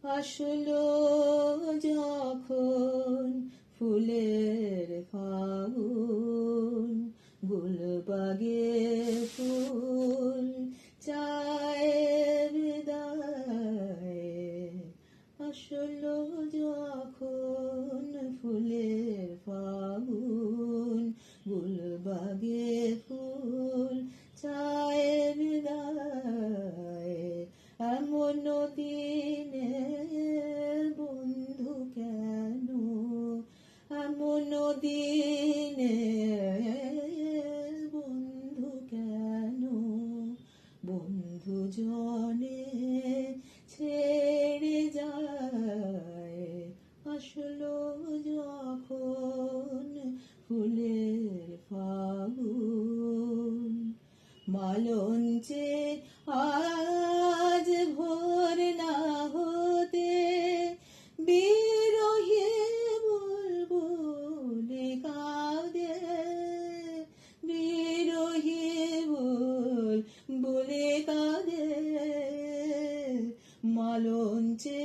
আসলো যখন ফুলের ফাগুন, গুলবাগে ফুল চায় বিদায়। আসলো যখন ফুলের ফাগুন, গুলবাগে ফুল চায় বিদায়। এমন দিনে বন্ধু কেন, এমন দিনে বন্ধু কেন, বন্ধু জনে ছেড়ে যায়। আসলো যখন ফুলের ফাগুন, মালঞ্চে আজ ভোর না হতে বিরহে বুলবুলি কাঁদে, বিরহে বুলবুলি কাঁদে। মালঞ্চে